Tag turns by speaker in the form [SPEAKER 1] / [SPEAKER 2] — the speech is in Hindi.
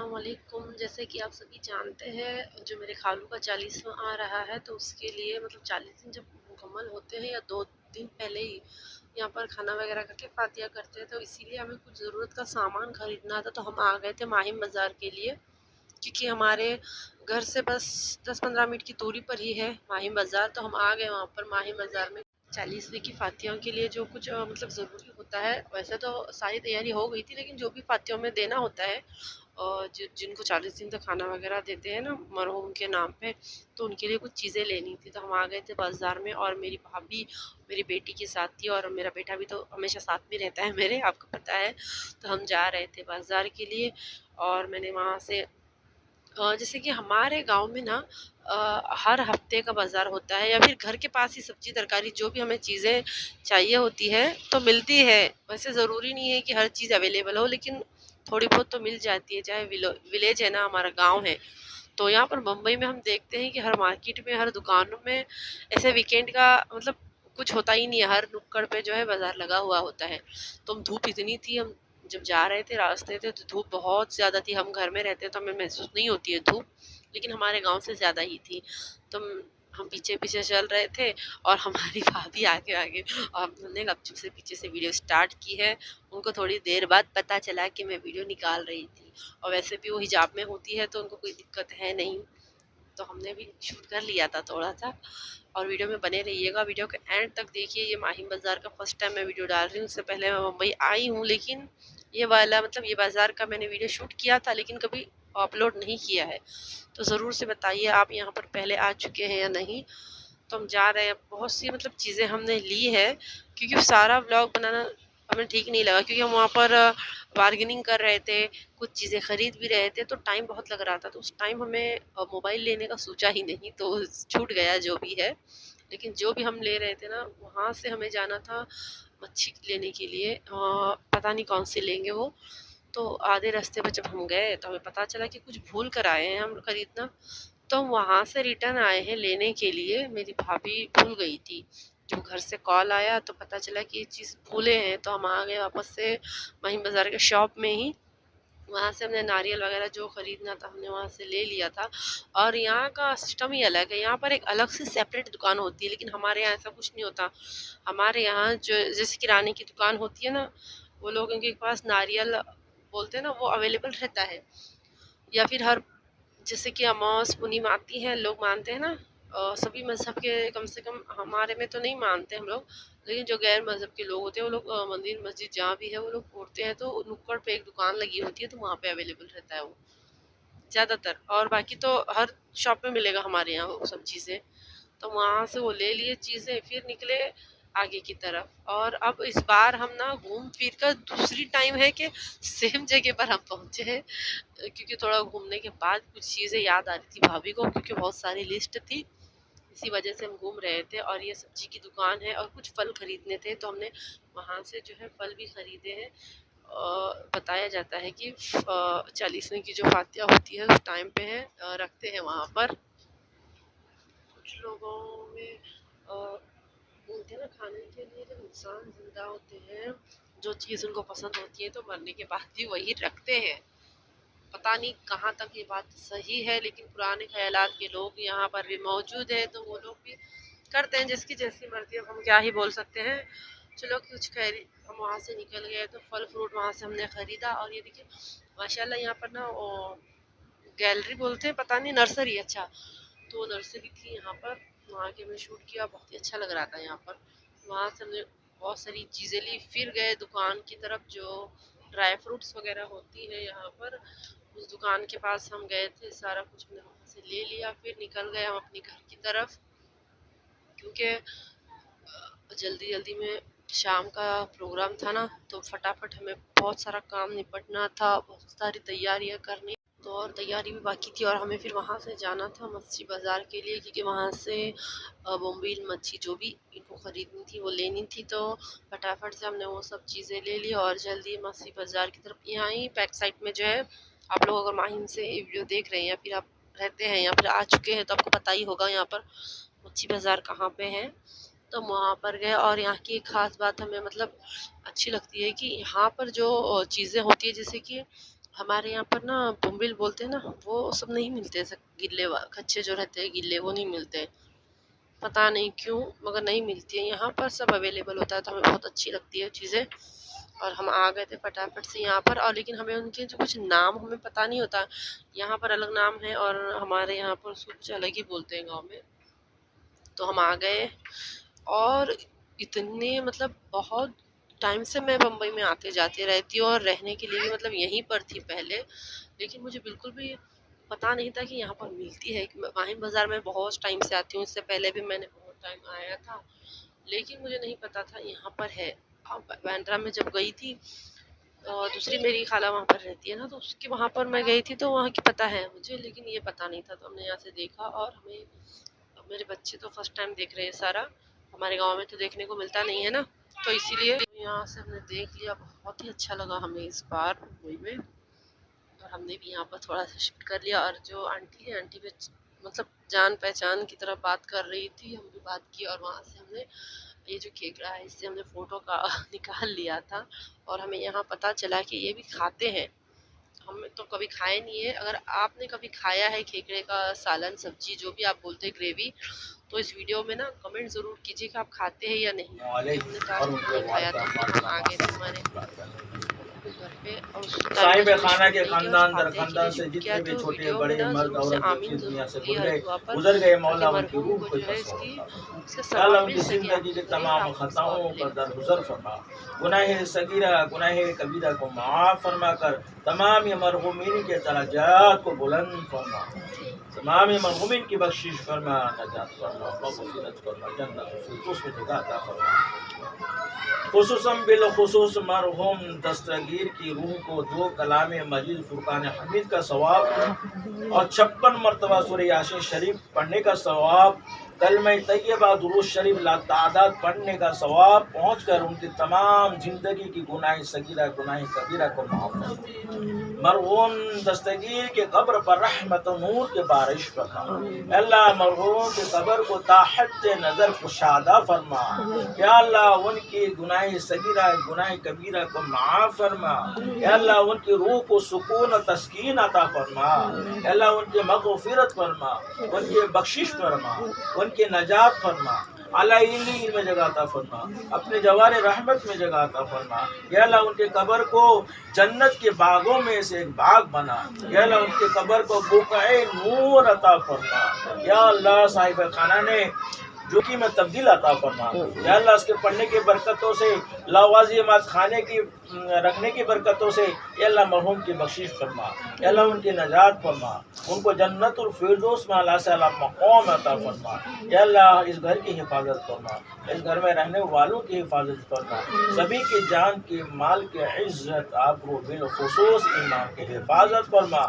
[SPEAKER 1] अस्सलामुअलैकुम। जैसे कि आप सभी जानते हैं, जो मेरे खालू का 40वां आ रहा है, तो उसके लिए मतलब 40 दिन जब मुकम्मल होते हैं या 2 दिन पहले ही यहाँ पर खाना वगैरह करके फातिया करते हैं, तो इसीलिए हमें कुछ ज़रूरत का सामान खरीदना था। तो हम आ गए थे माहिम बाज़ार के लिए, क्योंकि हमारे घर से बस 10-15 मिनट की दूरी पर ही है माहिम बाज़ार। तो हम आ गए वहाँ पर माहिम बाज़ार में 40वीं की फातियों के लिए जो कुछ मतलब ज़रूरी होता है। वैसे तो सारी तैयारी हो गई थी, लेकिन जो भी फातियों में देना होता है और जिनको 40 दिन तक खाना वगैरह देते हैं ना मरहूम के नाम पे, तो उनके लिए कुछ चीज़ें लेनी थी। तो हम आ गए थे बाज़ार में, और मेरी भाभी मेरी बेटी के साथ थी, और मेरा बेटा भी तो हमेशा साथ में रहता है मेरे, आपको पता है। तो हम जा रहे थे बाज़ार के लिए, और मैंने वहाँ से जैसे कि हमारे गांव में ना हर हफ्ते का बाज़ार होता है, या फिर घर के पास ही सब्जी तरकारी जो भी हमें चीज़ें चाहिए होती है तो मिलती है। वैसे ज़रूरी नहीं है कि हर चीज़ अवेलेबल हो, लेकिन थोड़ी बहुत तो मिल जाती है। चाहे विलेज है ना, हमारा गांव है। तो यहाँ पर मुंबई में हम देखते हैं कि हर मार्केट में, हर दुकानों में ऐसे वीकेंड का मतलब कुछ होता ही नहीं है। हर नुक्कड़ पे जो है बाजार लगा हुआ होता है। तो धूप इतनी थी, हम जब जा रहे थे रास्ते थे तो धूप बहुत ज़्यादा थी। हम घर में रहते हैं तो हमें महसूस नहीं होती है धूप, लेकिन हमारे गांव से ज़्यादा ही थी। तो हम पीछे पीछे चल रहे थे, और हमारी भाभी आगे आगे, और हमने गपचुप से पीछे से वीडियो स्टार्ट की है। उनको थोड़ी देर बाद पता चला कि मैं वीडियो निकाल रही थी, और वैसे भी वो हिजाब में होती है तो उनको कोई दिक्कत है नहीं। तो हमने भी शूट कर लिया था थोड़ा सा। और वीडियो में बने रहिएगा, वीडियो के एंड तक देखिए। ये माहिम बाज़ार का फर्स्ट टाइम मैं वीडियो डाल रही हूँ। उससे पहले मैं मुंबई आई हूँ, लेकिन ये वाला मतलब ये बाज़ार का मैंने वीडियो शूट किया था, लेकिन कभी अपलोड नहीं किया है। तो ज़रूर से बताइए आप यहाँ पर पहले आ चुके हैं या नहीं। तो हम जा रहे हैं, बहुत सी मतलब चीज़ें हमने ली है, क्योंकि सारा व्लॉग बनाना हमें ठीक नहीं लगा, क्योंकि हम वहाँ पर बार्गेनिंग कर रहे थे, कुछ चीज़ें खरीद भी रहे थे, तो टाइम बहुत लग रहा था। तो उस टाइम हमें मोबाइल लेने का सोचा ही नहीं, तो छूट गया जो भी है। लेकिन जो भी हम ले रहे थे ना, वहाँ से हमें जाना था मच्छी लेने के लिए। पता नहीं कौन सी लेंगे वो। तो आधे रास्ते पर जब हम गए तो हमें पता चला कि कुछ भूल कर आए हैं हम खरीदना। तो हम वहाँ से रिटर्न आए हैं लेने के लिए। मेरी भाभी भूल गई थी, जब घर से कॉल आया तो पता चला कि ये चीज़ भूले हैं। तो हम आ गए वापस से वहीं बाज़ार के शॉप में ही। वहाँ से हमने नारियल वगैरह जो ख़रीदना था हमने वहाँ से ले लिया था। और यहाँ का सिस्टम ही अलग है, यहाँ पर एक अलग से सेपरेट दुकान होती है, लेकिन हमारे यहाँ ऐसा कुछ नहीं होता। हमारे यहाँ जो जैसे किराने की दुकान होती है ना, वो लोग उनके पास नारियल बोलते हैं ना, वो अवेलेबल रहता है। या फिर हर जैसे कि अमावस पूर्णिमा आती है, लोग मानते हैं ना सभी मज़हब के, कम से कम हमारे में तो नहीं मानते हम लोग, लेकिन जो गैर मज़हब के लोग होते हैं वो लोग मंदिर मस्जिद जहाँ भी है वो लोग तोड़ते हैं, तो नुक्कड़ पे एक दुकान लगी होती है, तो वहाँ पे अवेलेबल रहता है वो ज़्यादातर। और बाकी तो हर शॉप में मिलेगा हमारे यहाँ वो सब चीज़ें। तो वहाँ से वो ले लिए चीज़ें, फिर निकले आगे की तरफ। और अब इस बार हम ना घूम फिर कर दूसरी टाइम है कि सेम जगह पर हम पहुँचे हैं, क्योंकि थोड़ा घूमने के बाद कुछ चीज़ें याद आ रही थी भाभी को, क्योंकि बहुत सारी लिस्ट थी, इसी वजह से हम घूम रहे थे। और ये सब्जी की दुकान है, और कुछ फल खरीदने थे, तो हमने वहाँ से जो है फल भी खरीदे हैं। बताया जाता है कि 40वीं की जो फातिया होती है उस टाइम पे है, रखते हैं वहाँ पर। कुछ लोगों में बोलते हैं ना, खाने के लिए जब इंसान जिंदा होते हैं, जो चीज़ उनको पसंद होती है तो मरने के बाद भी वही रखते हैं। पता नहीं कहाँ तक ये बात सही है, लेकिन पुराने ख्यालात के लोग यहाँ पर भी मौजूद है, तो वो लोग भी करते हैं जिसकी जैसी मर्जी। अब हम क्या ही बोल सकते हैं। चलो कुछ खैर, हम वहाँ से निकल गए तो फल फ्रूट वहाँ से हमने ख़रीदा। और ये देखिए माशाल्लाह, यहाँ पर ना गैलरी बोलते हैं, पता नहीं, नर्सरी, अच्छा, तो नर्सरी थी यहाँ पर। वहाँ के हमने शूट किया, बहुत ही अच्छा लग रहा था यहाँ पर। वहाँ से हमने बहुत सारी चीज़ें ली, फिर गए दुकान की तरफ जो ड्राई फ्रूट्स वगैरह होती है यहाँ पर। उस दुकान के पास हम गए थे, सारा कुछ हमने वहाँ से ले लिया, फिर निकल गए हम अपने घर की तरफ, क्योंकि जल्दी जल्दी में शाम का प्रोग्राम था ना, तो फटाफट हमें बहुत सारा काम निपटना था, बहुत सारी तैयारियां करनी। तो और तैयारी भी बाकी थी, और हमें फिर वहाँ से जाना था मच्छी बाज़ार के लिए, क्योंकि वहाँ से बोम्बिल मच्छी जो भी इनको ख़रीदनी थी वो लेनी थी। तो फटाफट से हमने वो सब चीज़ें ले ली, और जल्दी मच्छी बाज़ार की तरफ। यहाँ ही बैक साइड में जो है, आप लोग अगर माहिम से ये वीडियो देख रहे हैं, या फिर आप रहते हैं या फिर आ चुके हैं, तो आपको पता ही होगा यहाँ पर मच्छी बाज़ार कहाँ पे है। तो वहाँ पर गए, और यहाँ की एक ख़ास बात हमें मतलब अच्छी लगती है कि यहाँ पर जो चीज़ें होती है, जैसे कि हमारे यहाँ पर ना बोम्बिल बोलते हैं ना, वो सब नहीं मिलते, ऐसे गिल्ले कच्चे जो रहते हैं गिल्ले, वो नहीं मिलते। पता नहीं क्यों मगर नहीं मिलती है यहाँ पर, सब अवेलेबल होता है तो हमें बहुत अच्छी लगती है चीज़ें। और हम आ गए थे फटाफट से यहाँ पर, और लेकिन हमें उनके जो कुछ नाम हमें पता नहीं होता, यहाँ पर अलग नाम है और हमारे यहाँ पर उसको कुछ अलग ही बोलते हैं गाँव में। तो हम आ गए, और इतने मतलब बहुत टाइम से मैं बम्बई में आते जाते रहती हूँ और रहने के लिए भी मतलब यहीं पर थी पहले, लेकिन मुझे बिल्कुल भी पता नहीं था कि यहाँ पर मिलती है। कि मैं माहिम बाज़ार में बहुत टाइम से आती हूँ, इससे पहले भी मैंने बहुत टाइम आया था, लेकिन मुझे नहीं पता था यहाँ पर है। अब बांद्रा में जब गई थी, और दूसरी मेरी खाला वहाँ पर रहती है ना, तो उसके वहाँ पर मैं गई थी तो वहाँ की पता है मुझे, लेकिन ये पता नहीं था। तो हमने यहाँ से देखा, और हमें, अब मेरे बच्चे तो फर्स्ट टाइम देख रहे हैं सारा, हमारे गांव में तो देखने को मिलता नहीं है ना, तो इसीलिए यहाँ से हमने देख लिया। बहुत ही अच्छा लगा हमें इस बार मुंबई में, और हमने भी यहाँ पर थोड़ा सा शूट कर लिया। और जो आंटी है, आंटी भी मतलब जान पहचान की तरह बात कर रही थी, हम भी बात की, और वहाँ से हमने ये जो केकड़ा है इससे हमने फ़ोटो का निकाल लिया था। और हमें यहाँ पता चला कि ये भी खाते हैं, हम तो कभी खाए नहीं है। अगर आपने कभी खाया है खेकड़े का सालन, सब्जी, जो भी आप बोलते हैं, ग्रेवी, तो इस वीडियो में ना कमेंट ज़रूर कीजिए कि आप खाते हैं या नहीं, क्योंकि हमने तो आज तक नहीं खाया था। फिर हम आ गए थे हमारे घर पे, और उस टाइम में
[SPEAKER 2] साहिब
[SPEAKER 1] तो हमने
[SPEAKER 2] खाना
[SPEAKER 1] शूट
[SPEAKER 2] के
[SPEAKER 1] नहीं किया,
[SPEAKER 2] खानदान
[SPEAKER 1] बस
[SPEAKER 2] दर
[SPEAKER 1] फातिहा के
[SPEAKER 2] खानदान
[SPEAKER 1] लिए
[SPEAKER 2] से
[SPEAKER 1] शूट किया।
[SPEAKER 2] जितने भी
[SPEAKER 1] तो
[SPEAKER 2] छोटे
[SPEAKER 1] वीडियो में
[SPEAKER 2] बड़े
[SPEAKER 1] ना
[SPEAKER 2] मर्द
[SPEAKER 1] ज़रूर से
[SPEAKER 2] औरत
[SPEAKER 1] आमीन
[SPEAKER 2] इस दुनिया
[SPEAKER 1] ज़रूर
[SPEAKER 2] से
[SPEAKER 1] बोलिए हर दुआ पर,
[SPEAKER 2] गुजर गए,
[SPEAKER 1] ताकि
[SPEAKER 2] मौला उनकी
[SPEAKER 1] मरहूम
[SPEAKER 2] रूह
[SPEAKER 1] को
[SPEAKER 2] को
[SPEAKER 1] जो है इसका
[SPEAKER 2] इसका
[SPEAKER 1] सवाब
[SPEAKER 2] उनकी
[SPEAKER 1] मिल सके।
[SPEAKER 2] जिंदगी के
[SPEAKER 1] आपको करें
[SPEAKER 2] तमाम
[SPEAKER 1] आपको सवाब
[SPEAKER 2] खताओं का
[SPEAKER 1] मिलेगा।
[SPEAKER 2] दरगुजर फरमा, गुनाह सगीरा गुनाह कबीरा को माफ फरमा कर तमाम मरहूमीन के दरजात को बुलंद फरमा, तमाम मरहूमीन की बख्शिश फरमा, नजात फरमा, मग़फ़िरत फरमा, जन्नत फिरदौस में जगह अता फरमा। खुसूसन बिलखुसूस मरहूम दस्तगीर की रूह को दो कलाम मजीद फुरकान हमीद का सवाब और 56 मरतबा सूरह यासीन शरीफ पढ़ने का सवाब, कलमा तैयबा दुरूद शरीफ लातादाद पढ़ने का सवाब पहुँच कर उनकी तमाम जिंदगी की गुनाह सगीरा गुनाह कबीरा को माफ फरमा। मरहूम दस्तगीर के कब्र पर रहमत और नूर के बारिश फरमा। अल्लाह मरहूम के कब्र को ताहत नजर कुशादा फरमा। या अल्लाह उनकी गुनाह सगीरा गुनाह कबीरा को माफ फरमा। या अल्लाह उनकी रूह को सुकून और तस्कीन अता फरमा। या अल्लाह उनकी मग़फ़िरत फरमा, उनकी बख्शिश फरमा, उनकी नजात फरमा, आला इल्लीन में जगह अता फरमा, अपने जवार रहमत में जगह अता फरमा। या अल्लाह उनके कब्र को जन्नत के बागों में से एक बाग बना। या अल्लाह उनके कब्र को बुक़ए नूर अता फरमा। या अल्लाह साहिब खाना ने जो कि में तब्दील अता फरमा। या अल्लाह उसके पढ़ने की बरकतों से, लावाज़िमात खाने की रखने की बरकतों से या अल्लाह मरहूम की बख्शिश फरमा। या अल्लाह उनकी नजात फरमा, उनको जन्नतुल फिरदौस में अला से अला मक़ाम अता फरमा। या अल्लाह इस घर की हिफाजत फरमा, इस घर में रहने वालों की हिफाजत फरमा, सभी की जान की माल की इज्जत आबरू बिलखुसूस ईमान की हिफाजत फरमा।